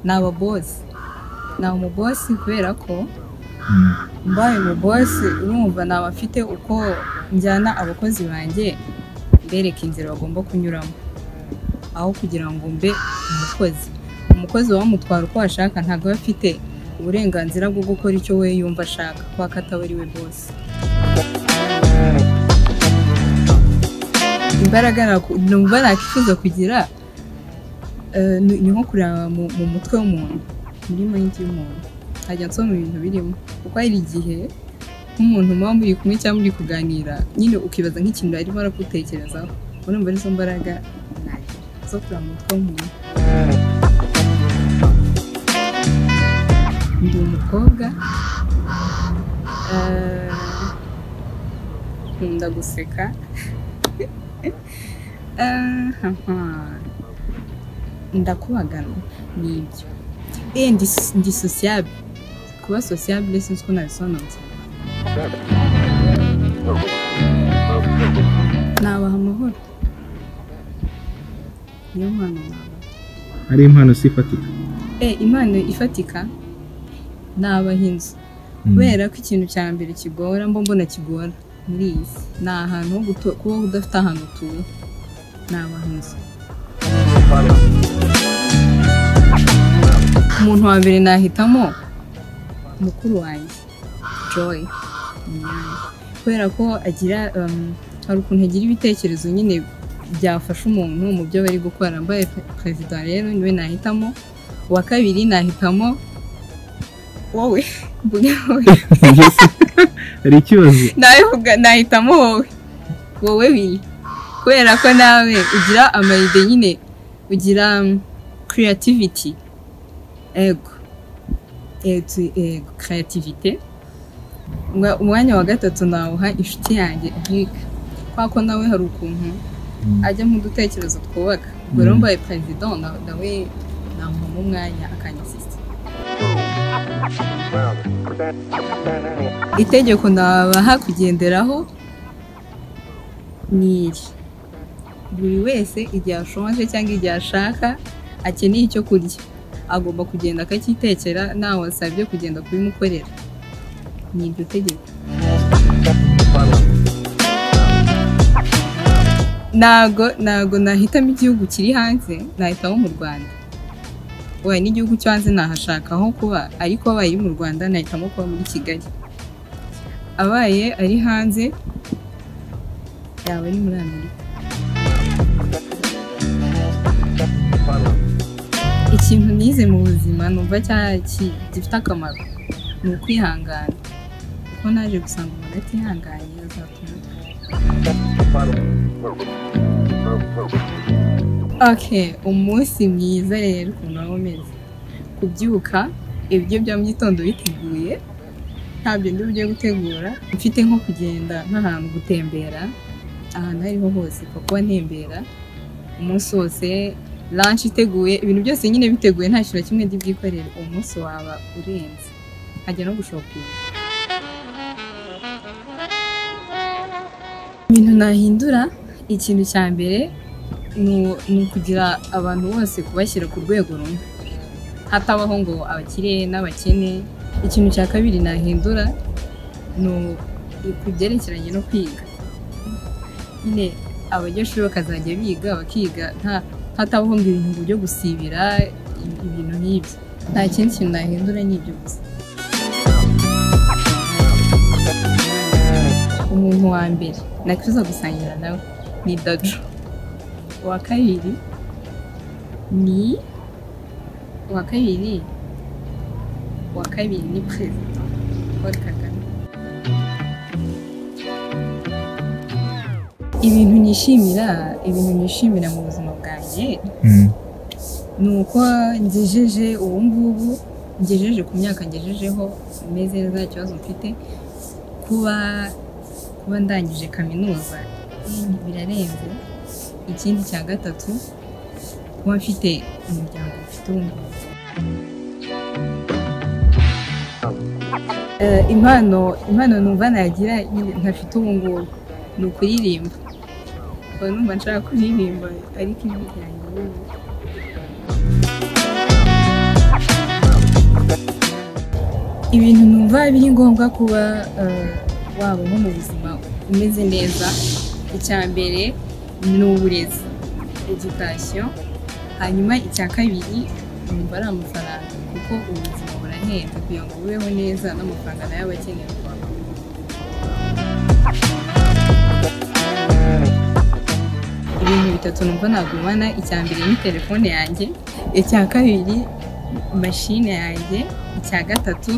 naba boss na umuboss kubera ko mbaye umuboss urumva naba afite uko njyana abakozi banjye bereka inzira bagomba kunyuramo aho kugira ngo mbe umukozi wamutwara uko ashaka ntago afite uburenganzira bwo gukora icyo we yumva ashaka kwa kataba ari we boss. Imbaraga numva nakifuza kugira ni nko kureba mu mutwe w'umuntu muri mind y'umuntu hajya nsoma ibintu birimo kuko ari igihe nk'umuntu muba muri kumwe cyangwa muri kuganira nyine ukibaza nk'ikintu arimo aragutekerezaho urumva nizo mbaraga zo kureba mu mutwe w'umuntu. Ndi umukobwa nkunda guseka ndakubagana nibyo ndi sociable kuba sociable sinzi ko nabisobanutse nabaha amahoro niyo mpano ari impano sifatika impano ifatika nabaha inzu kubera ko ikintu cya mbere kigora mbona kigora muri iyi si ni ahantu ho kuba udafite ahantu utuye nabaha inzu. Umuntu wa mbere nahitamo mukuru wanjye Joy kubera ko agira hari ukuntu agira ibitekerezo nyine byafasha umuntu mu byo bari gukora. Mbaye perezida rero niwe nahitamo. Uwa kabiri nahitamo wowe hari ikibazo nahitamo wowe biri kubera ko nawe ugira amayide nyine ugira creativity ego creativity. Umwanya wa gatatu nawuha inshuti yanjye Eric kwa ko nawe hari ukuntu ajya mu dutekerezo twubaka ubwo rero mbaye perezida nawe namuha mu mwanya akanyasista. Itegeko nabaha kugenderaho ni buri wese igihe ashonje cyangwa igihe ashaka akeneye icyo kurya agomba kugenda akakitekera nawe wasabye kugenda kubimukorera. Ni iryo tegeko. Nago nahitamo igihugu kiri hanze nahitamo mu Rwanda. Oya n'igihugu cyo hanze nahashaka aho kuba ariko abaye mu Rwanda nahitamo kuba muri Kigali. Abaye ari hanze yawe ni muri Amerika. Ikintu nize mu buzima numva gifite akamaro ni ukwihangana kuko naje gusanga umuntu atihanganye azatuma. Umunsi mwiza rero ukuntu waba umeze kubyuka ibiryo bya mu gitondo biteguye ntabyo ndi bujye gutegura mfite nko kugenda nk'ahantu gutembera ahantu ariho hose kuko ntembera umunsi wose lunch iteguye ibintu byose nyine biteguye nta kintu kimwe ndi bwikorere umunsi waba urenze ajya no gushopinga. Ibintu nahindura ikintu cya mbere ni ukugira abantu bose kubashyira ku rwego rumwe hatabaho ngo abakire n'abakene. Ikintu cya kabiri nahindura ni kubyerekeranye no kwiga nyine abanyeshuri bakazajya biga bakiga hatabaho ngo ibintu byo gusibira ibintu nk'ibyo. Nta kindi kintu nahindura n'ibyo gusa. Umuntu wa mbere nakwifuza gusangira nawe ni Dajo. Uwa kabiri ni perezida Paul Kagame. Ibintu nishimira mu buzima bwanjye ni uko ngejeje ubu ngubu ngejeje ku myaka ngejejeho meze neza nta kibazo mfite. Kuba ndangije kaminuza birarenze. Ikindi cya gatatu kuba mfite umuryango ufite ubungubu. Impano numva nagira ntafite ubungubu ni ukuririmba. Numva nshaka kuririmba ariko ijwi ryanjye ibintu numva biri ngombwa kuba wabaho mu buzima umeze neza. Icya mbere ni uburezi, education. Hanyuma icya kabiri numva ari amafaranga, kuko ubuzima burahenda kugira ngo bubeho neza, n'amafaranga nayo aba akenewe. Ibintu bitatu numva nagumana: icya mbere ni telefone yanjye, icya kabiri mashine yanjye, icya gatatu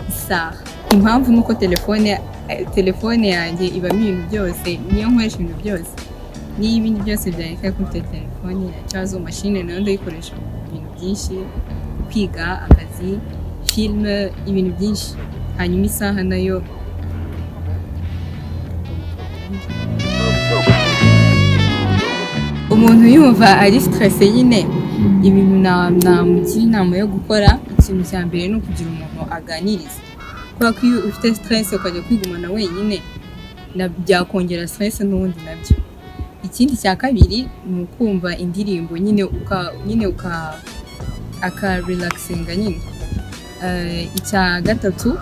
isaha. Impamvu nuko telefone yanjye ibamo ibintu byose, niyo nkoresha ibintu byose. Niyo ibindi byose byandika kuri telefone cyangwa mashine nayo ndayikoresha ibintu byinshi, kwiga, akazi, filime, ibintu byinshi. Hanyuma isaha nayo umuntu yumva ari stress nyine, ibintu namugira inama yo gukora. Ikintu cya mbere ni ukugira umuntu aganiriza, kubera ko iyo ufite stress ukajya kwigumana wenyine byakongera stress n'ubundi nabyo. Ikindi cya kabiri ni ukumva indirimbo nyine akarelaxinga nyine. Icya gatatu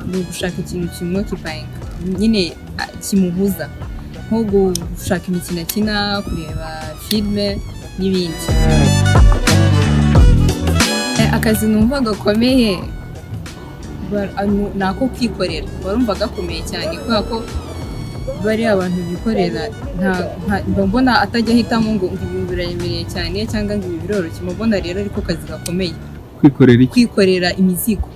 ni ugushaka ikintu kimwokipayinga nyine kimuhuza, nko gushaka imikino akina, kureba filime n'ibindi. Akazi numva gakomeye ni ako kwikorera. Barumva gakomeye cyane kubera ko bari abantu bikorera, mbona atajya ahitamo ngo ibintu biraremereye cyane cyangwa ngo ibi biroroshye. Mbona rero ariko kazi gakomeye, kwikorera imizigo.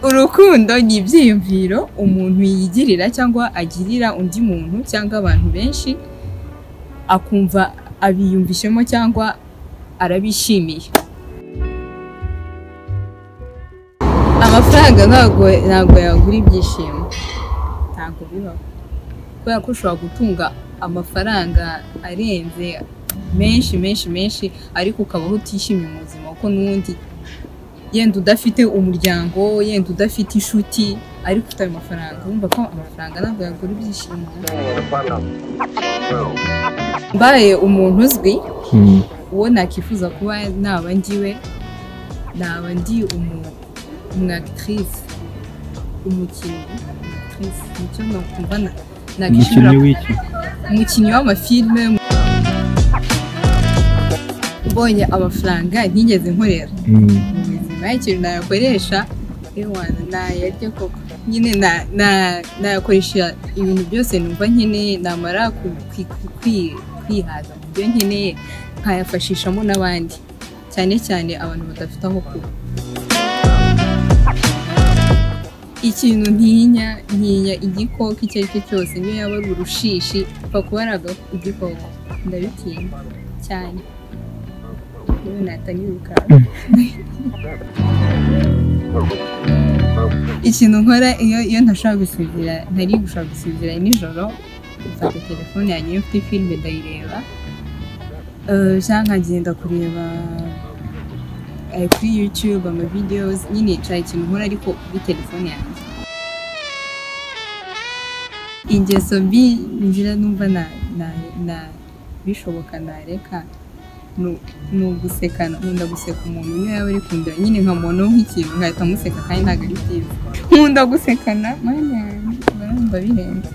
Urukundo ni ibyiyumviro umuntu yigirira cyangwa agirira undi muntu cyangwa abantu benshi, akumva abiyumvishemo cyangwa arabishimiye. Amafaranga ntabwo yagura ibyishimo, ntabwo bibaho, kubera ko ushobora gutunga amafaranga arenze menshi, ariko ukabaho utishimye mu buzima, kuko n'ubundi yenda udafite umuryango, yenda udafite inshuti, ariko ufite ayo mafaranga. Urumva ko amafaranga ntabwo yagura ibyishimo. Mbaye umuntu uzwi, uwo nakifuza kuba naba ndiwe, naba ndi umwactrice, umukinnyi, nicyo nakumva nagishobora. Umukinnyi w'amafilme. Ubonye amafaranga ntigeze nkorera mu buzima, ikintu nayakoresha nayarya koko nyine, nayakoresha ibintu byose numva nkeneye, namara kwihaza mu byo nkeneye nkayafashishamo n'abandi, cyane cyane abantu badafite aho kuba. Ikintu ntinya igikoko icyo ari cyo cyose, niyo yaba ari urushishi, upfa kuba ari igikoko, ndabitinya cyane. Ikintu nkora iyo ntashaka gusinzira, ntari gushaka gusinzira nijoro, mfata telefone yanjye, iyo mfite filime ndayireba, cyangwa nkagenda kureba kuri YouTube amavideos, nyine nshaka ikintu nkora ariko kuri telefone yanjye. Ingeso mbi ngira numva bishoboka nareka ni ugusekana. Nkunda guseka umuntu niyo yaba ari kundeba, nyine nkamubona nk'ikintu nkahita museka, kandi ntabwo ari byiza. Nkunda gusekana, barumva bihenze.